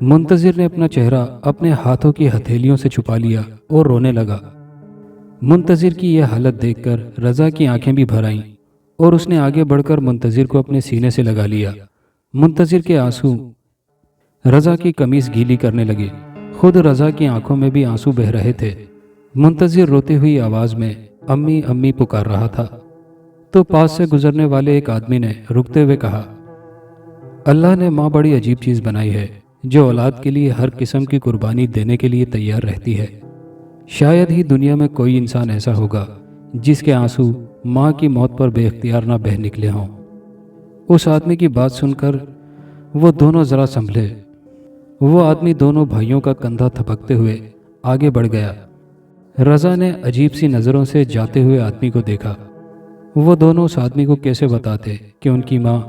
منتظر نے اپنا چہرہ اپنے ہاتھوں کی ہتھیلیوں سے چھپا لیا اور رونے لگا۔ منتظر کی یہ حالت دیکھ کر رضا کی آنکھیں بھی بھر آئیں اور اس نے آگے بڑھ کر منتظر کو اپنے سینے سے لگا لیا۔ منتظر کے آنسو رضا کی قمیص گیلی کرنے لگے، خود رضا کی آنکھوں میں بھی آنسو بہہ رہے تھے۔ منتظر روتی ہوئی آواز میں امی امی پکار رہا تھا، تو پاس سے گزرنے والے ایک آدمی نے رکتے ہوئے کہا، اللہ نے ماں بڑی عجیب چیز بنائی ہے جو اولاد کے لیے ہر قسم کی قربانی دینے کے لیے تیار رہتی ہے۔ شاید ہی دنیا میں کوئی انسان ایسا ہوگا جس کے آنسو ماں کی موت پر بے اختیار نہ بہہ نکلے ہوں۔ اس آدمی کی بات سن کر وہ دونوں ذرا سنبھلے۔ وہ آدمی دونوں بھائیوں کا کندھا تھپکتے ہوئے آگے بڑھ گیا۔ رضا نے عجیب سی نظروں سے جاتے ہوئے آدمی کو دیکھا۔ وہ دونوں اس آدمی کو کیسے بتاتے کہ ان کی ماں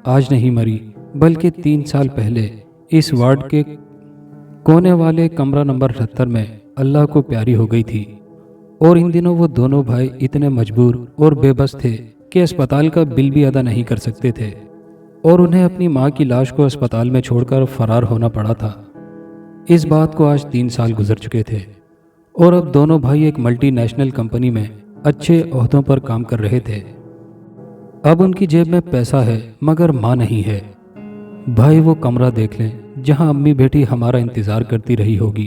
آج نہیں مری بلکہ 3 سال پہلے اس وارڈ کے کونے والے کمرہ نمبر 78 میں اللہ کو پیاری ہو گئی تھی، اور ان دنوں وہ دونوں بھائی اتنے مجبور اور بے بس تھے کہ اسپتال کا بل بھی ادا نہیں کر سکتے تھے، اور انہیں اپنی ماں کی لاش کو اسپتال میں چھوڑ کر فرار ہونا پڑا تھا۔ اس بات کو آج 3 سال گزر چکے تھے، اور اب دونوں بھائی ایک ملٹی نیشنل کمپنی میں اچھے عہدوں پر کام کر رہے تھے۔ اب ان کی جیب میں پیسہ ہے مگر ماں نہیں ہے۔ بھائی وہ کمرہ دیکھ لیں جہاں امی بیٹی ہمارا انتظار کرتی رہی ہوگی۔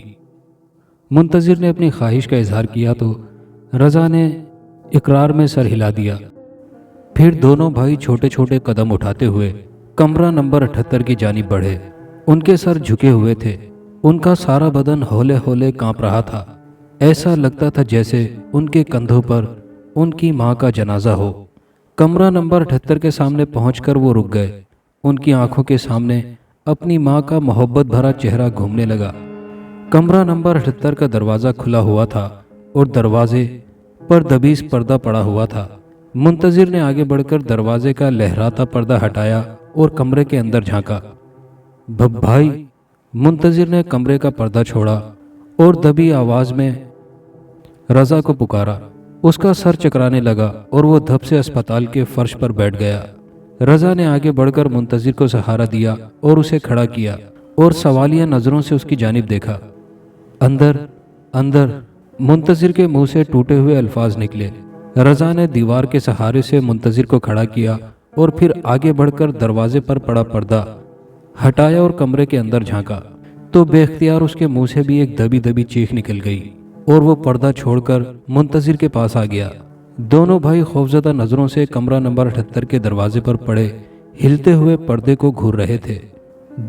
منتظر نے اپنی خواہش کا اظہار کیا تو رضا نے اقرار میں سر ہلا دیا۔ پھر دونوں بھائی چھوٹے چھوٹے قدم اٹھاتے ہوئے کمرہ نمبر 78 کی جانب بڑھے۔ ان کے سر جھکے ہوئے تھے، ان کا سارا بدن ہولے ہولے کانپ رہا تھا۔ ایسا لگتا تھا جیسے ان کے کندھوں پر ان کی ماں کا جنازہ ہو۔ کمرہ نمبر 78 کے سامنے پہنچ کر وہ رک گئے۔ ان کی آنکھوں کے سامنے اپنی ماں کا محبت بھرا چہرہ گھومنے لگا۔ کمرہ نمبر 78 کا دروازہ کھلا ہوا تھا اور دروازے پر دبیس پردہ پڑا ہوا تھا۔ منتظر نے آگے بڑھ کر دروازے کا لہراتا پردہ ہٹایا اور کمرے کے اندر جھانکا۔ بھائی، منتظر نے کمرے کا پردہ چھوڑا اور دبی آواز میں رضا کو پکارا۔ اس کا سر چکرانے لگا اور وہ دھپ سے اسپتال کے فرش پر بیٹھ گیا۔ رضا نے آگے بڑھ کر منتظر کو سہارا دیا اور اسے کھڑا کیا اور سوالیہ نظروں سے اس کی جانب دیکھا۔ اندر اندر، منتظر کے منہ سے ٹوٹے ہوئے الفاظ نکلے۔ رضا نے دیوار کے سہارے سے منتظر کو کھڑا کیا اور پھر آگے بڑھ کر دروازے پر پڑا پردہ ہٹایا اور کمرے کے اندر جھانکا تو بے اختیار اس کے منہ سے بھی ایک دبی دبی چیخ نکل گئی اور وہ پردہ چھوڑ کر منتظر کے پاس آ گیا۔ دونوں بھائی خوفزدہ نظروں سے کمرہ نمبر 78 کے دروازے پر پڑے ہلتے ہوئے پردے کو گھور رہے تھے۔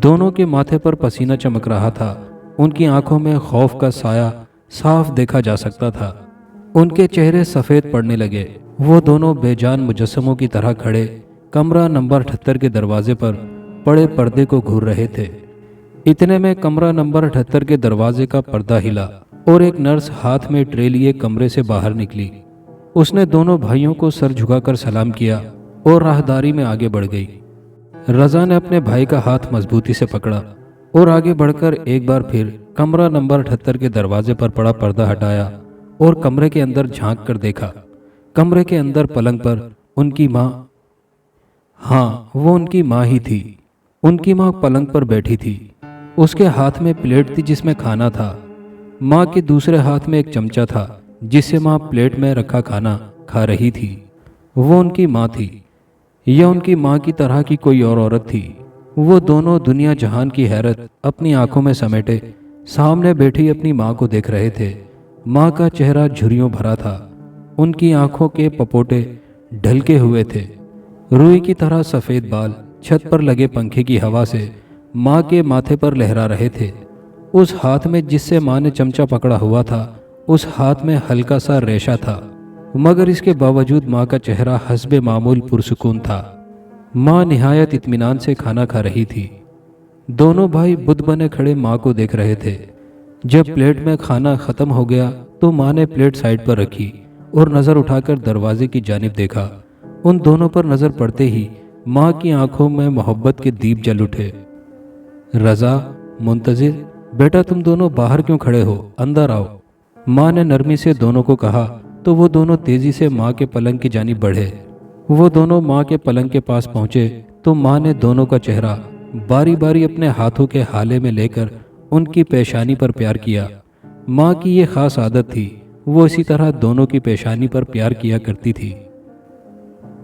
دونوں کے ماتھے پر پسینہ چمک رہا تھا۔ ان کی آنکھوں میں خوف کا سایہ صاف دیکھا جا سکتا تھا۔ ان کے چہرے سفید پڑنے لگے۔ وہ دونوں بے جان مجسموں کی طرح کھڑے کمرہ نمبر 78 کے دروازے پر پڑے پردے کو گھور رہے تھے۔ اتنے میں کمرہ نمبر 78 کے دروازے کا پردہ ہلا اور ایک نرس ہاتھ میں ٹرے لیے کمرے سے باہر نکلی۔ اس نے دونوں بھائیوں کو سر جھکا کر سلام کیا اور راہداری میں آگے بڑھ گئی۔ رضا نے اپنے بھائی کا ہاتھ مضبوطی سے پکڑا اور آگے بڑھ کر ایک بار پھر کمرہ نمبر 78 کے دروازے پر پڑا پردہ ہٹایا اور کمرے کے اندر جھانک کر دیکھا۔ کمرے کے اندر پلنگ پر ان کی ماں، ہاں وہ ان کی ماں ہی تھی۔ ان کی ماں پلنگ پر بیٹھی تھی۔ اس کے ہاتھ میں پلیٹ تھی جس میں کھانا تھا۔ ماں کے دوسرے ہاتھ میں ایک چمچہ تھا جس سے ماں پلیٹ میں رکھا کھانا کھا رہی تھی۔ وہ ان کی ماں تھی یا ان کی ماں کی طرح کی کوئی اور عورت تھی؟ وہ دونوں دنیا جہان کی حیرت اپنی آنکھوں میں سمیٹے سامنے بیٹھی اپنی ماں کو دیکھ رہے تھے۔ ماں کا چہرہ جھریوں بھرا تھا۔ ان کی آنکھوں کے پپوٹے ڈھلکے ہوئے تھے۔ روئی کی طرح سفید بال چھت پر لگے پنکھے کی ہوا سے ماں کے ماتھے پر لہرا رہے تھے۔ اس ہاتھ میں جس سے ماں نے چمچہ پکڑا ہوا تھا، اس ہاتھ میں ہلکا سا ریشہ تھا، مگر اس کے باوجود ماں کا چہرہ حسب معمول پرسکون تھا۔ ماں نہایت اطمینان سے کھانا کھا رہی تھی۔ دونوں بھائی بت بنے کھڑے ماں کو دیکھ رہے تھے۔ جب پلیٹ میں کھانا ختم ہو گیا تو ماں نے پلیٹ سائڈ پر رکھی اور نظر اٹھا کر دروازے کی جانب دیکھا۔ ان دونوں پر نظر پڑتے ہی ماں کی آنکھوں میں محبت کے دیپ جل اٹھے۔ رضا، منتظر، بیٹا تم دونوں باہر کیوں کھڑے ہو؟ اندر آؤ، ماں نے نرمی سے دونوں کو کہا تو وہ دونوں تیزی سے ماں کے پلنگ کی جانب بڑھے۔ وہ دونوں ماں کے پلنگ کے پاس پہنچے تو ماں نے دونوں کا چہرہ باری باری اپنے ہاتھوں کے ہالے میں لے کر ان کی پیشانی پر پیار کیا۔ ماں کی یہ خاص عادت تھی، وہ اسی طرح دونوں کی پیشانی پر پیار کیا کرتی تھی۔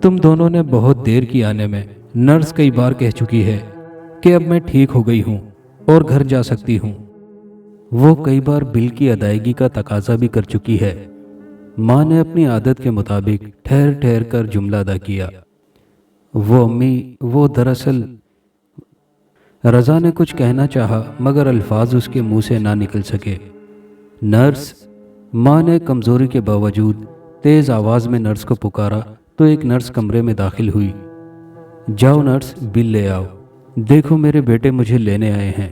تم دونوں نے بہت دیر کی آنے میں، نرس کئی بار کہہ چکی ہے کہ اب میں ٹھیک ہو گئی ہوں اور گھر جا سکتی ہوں۔ وہ کئی بار بل کی ادائیگی کا تقاضا بھی کر چکی ہے۔ ماں نے اپنی عادت کے مطابق ٹھہر ٹھہر کر جملہ ادا کیا۔ وہ امی، وہ دراصل… رضا نے کچھ کہنا چاہا مگر الفاظ اس کے منہ سے نہ نکل سکے۔ نرس! ماں نے کمزوری کے باوجود تیز آواز میں نرس کو پکارا تو ایک نرس کمرے میں داخل ہوئی۔ جاؤ نرس، بل لے آؤ۔ دیکھو میرے بیٹے مجھے لینے آئے ہیں،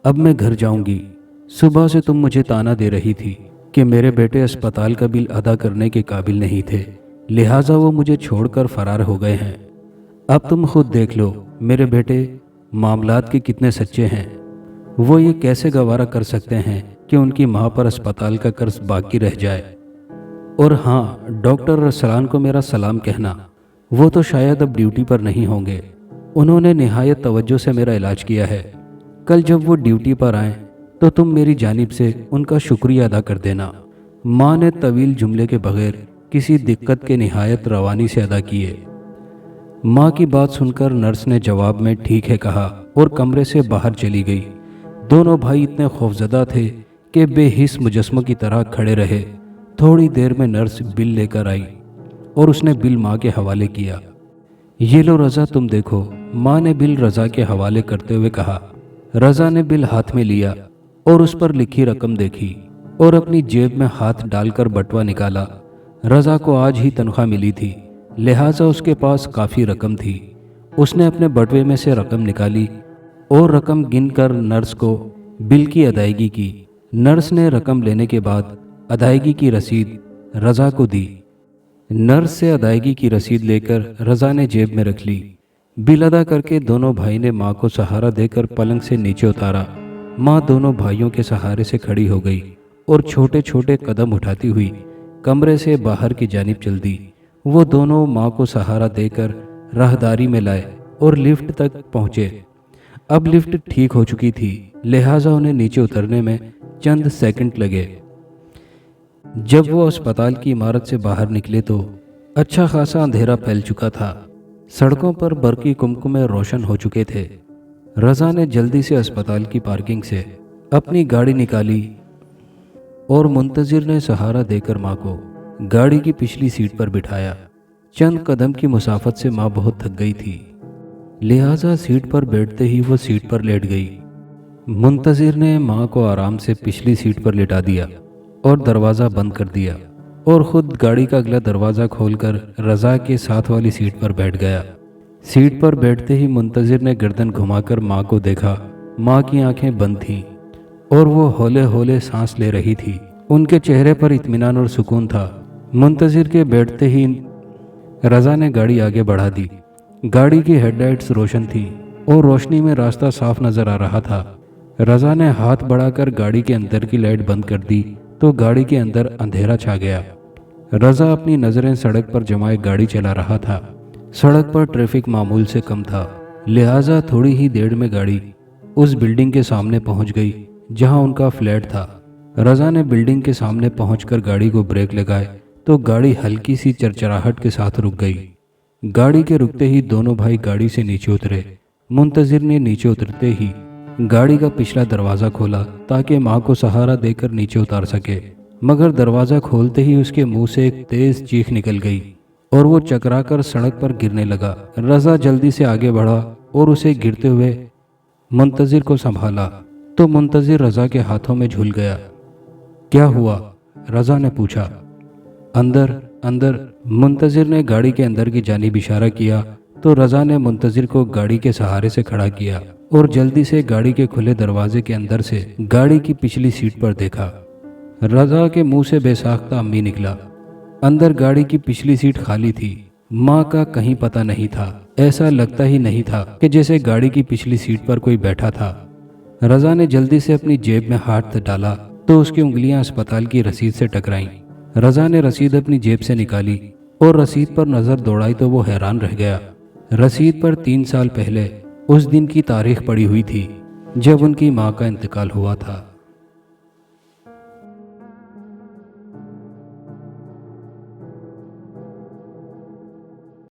اب میں گھر جاؤں گی۔ صبح سے تم مجھے طعنہ دے رہی تھی کہ میرے بیٹے اسپتال کا بل ادا کرنے کے قابل نہیں تھے، لہٰذا وہ مجھے چھوڑ کر فرار ہو گئے ہیں۔ اب تم خود دیکھ لو میرے بیٹے معاملات کے کتنے سچے ہیں۔ وہ یہ کیسے گوارا کر سکتے ہیں کہ ان کی ماں پر اسپتال کا قرض باقی رہ جائے؟ اور ہاں، ڈاکٹر ارسلان کو میرا سلام کہنا، وہ تو شاید اب ڈیوٹی پر نہیں ہوں گے۔ انہوں نے نہایت توجہ سے میرا علاج کیا ہے۔ کل جب وہ ڈیوٹی پر آئیں تو تم میری جانب سے ان کا شکریہ ادا کر دینا۔ ماں نے طویل جملے کے بغیر کسی دقت کے نہایت روانی سے ادا کیے۔ ماں کی بات سن کر نرس نے جواب میں ٹھیک ہے کہا اور کمرے سے باہر چلی گئی۔ دونوں بھائی اتنے خوفزدہ تھے کہ بے حس مجسموں کی طرح کھڑے رہے۔ تھوڑی دیر میں نرس بل لے کر آئی اور اس نے بل ماں کے حوالے کیا۔ یہ لو رضا، تم دیکھو، ماں نے بل رضا کے حوالے کرتے ہوئے کہا۔ رضا نے بل ہاتھ میں لیا اور اس پر لکھی رقم دیکھی اور اپنی جیب میں ہاتھ ڈال کر بٹوا نکالا۔ رضا کو آج ہی تنخواہ ملی تھی، لہٰذا اس کے پاس کافی رقم تھی۔ اس نے اپنے بٹوے میں سے رقم نکالی اور رقم گن کر نرس کو بل کی ادائیگی کی۔ نرس نے رقم لینے کے بعد ادائیگی کی رسید رضا کو دی۔ نرس سے ادائیگی کی رسید لے کر رضا نے جیب میں رکھ لی۔ بل ادا کر کے دونوں بھائی نے ماں کو سہارا دے کر پلنگ سے نیچے اتارا۔ ماں دونوں بھائیوں کے سہارے سے کھڑی ہو گئی اور چھوٹے چھوٹے قدم اٹھاتی ہوئی کمرے سے باہر کی جانب چل دی۔ وہ دونوں ماں کو سہارا دے کر راہداری میں لائے اور لفٹ تک پہنچے۔ اب لفٹ ٹھیک ہو چکی تھی، لہٰذا انہیں نیچے اترنے میں چند سیکنڈ لگے۔ جب وہ اسپتال کی عمارت سے باہر نکلے تو اچھا خاصا اندھیرا پھیل چکا تھا۔ سڑکوں پر برقی کمکمے روشن ہو چکے تھے۔ رضا نے جلدی سے اسپتال کی پارکنگ سے اپنی گاڑی نکالی اور منتظر نے سہارا دے کر ماں کو گاڑی کی پچھلی سیٹ پر بٹھایا۔ چند قدم کی مسافت سے ماں بہت تھک گئی تھی، لہٰذا سیٹ پر بیٹھتے ہی وہ سیٹ پر لیٹ گئی۔ منتظر نے ماں کو آرام سے پچھلی سیٹ پر لٹا دیا اور دروازہ بند کر دیا اور خود گاڑی کا اگلا دروازہ کھول کر رضا کے ساتھ والی سیٹ پر بیٹھ گیا۔ سیٹ پر بیٹھتے ہی منتظر نے گردن گھما کر ماں کو دیکھا۔ ماں کی آنکھیں بند تھیں اور وہ ہولے ہولے سانس لے رہی تھی۔ ان کے چہرے پر اطمینان اور سکون تھا۔ منتظر کے بیٹھتے ہی رضا نے گاڑی آگے بڑھا دی۔ گاڑی کی ہیڈ لائٹس روشن تھی اور روشنی میں راستہ صاف نظر آ رہا تھا۔ رضا نے ہاتھ بڑھا کر گاڑی کے اندر کی لائٹ بند کر دی تو گاڑی کے اندر اندھیرا چھا گیا۔ رضا اپنی نظریں سڑک پر جمائے گاڑی چلا رہا تھا۔ سڑک پر ٹریفک معمول سے کم تھا، لہٰذا تھوڑی ہی دیر میں گاڑی اس بلڈنگ کے سامنے پہنچ گئی جہاں ان کا فلیٹ تھا۔ رضا نے بلڈنگ کے سامنے پہنچ کر گاڑی کو بریک لگائے تو گاڑی ہلکی سی چرچراہٹ کے ساتھ رک گئی۔ گاڑی کے رکتے ہی دونوں بھائی گاڑی سے نیچے اترے۔ منتظر نے نیچے اترتے ہی گاڑی کا پچھلا دروازہ کھولا تاکہ ماں کو سہارا دے کر نیچے اتار سکے، مگر دروازہ کھولتے ہی اس کے منہ سے ایک تیز چیخ نکل گئی اور وہ چکرا کر سڑک پر گرنے لگا۔ رضا جلدی سے آگے بڑھا اور اسے گرتے ہوئے منتظر کو سنبھالا تو منتظر رضا کے ہاتھوں میں جھول گیا۔ کیا ہوا؟ رضا نے پوچھا۔ اندر اندر، منتظر نے گاڑی کے اندر کی جانب اشارہ کیا تو رضا نے منتظر کو گاڑی کے سہارے سے کھڑا کیا اور جلدی سے گاڑی کے کھلے دروازے کے اندر سے گاڑی کی پچھلی سیٹ پر دیکھا۔ رضا کے منہ سے بے ساختہ امی نکلا۔ اندر گاڑی کی پچھلی سیٹ خالی تھی۔ ماں کا کہیں پتہ نہیں تھا۔ ایسا لگتا ہی نہیں تھا کہ جیسے گاڑی کی پچھلی سیٹ پر کوئی بیٹھا تھا۔ رضا نے جلدی سے اپنی جیب میں ہاتھ ڈالا تو اس کی انگلیاں اسپتال کی رسید سے ٹکرائیں۔ رضا نے رسید اپنی جیب سے نکالی اور رسید پر نظر دوڑائی تو وہ حیران رہ گیا۔ رسید پر 3 سال پہلے اس دن کی تاریخ پڑی ہوئی تھی جب ان کی ماں کا انتقال ہوا تھا۔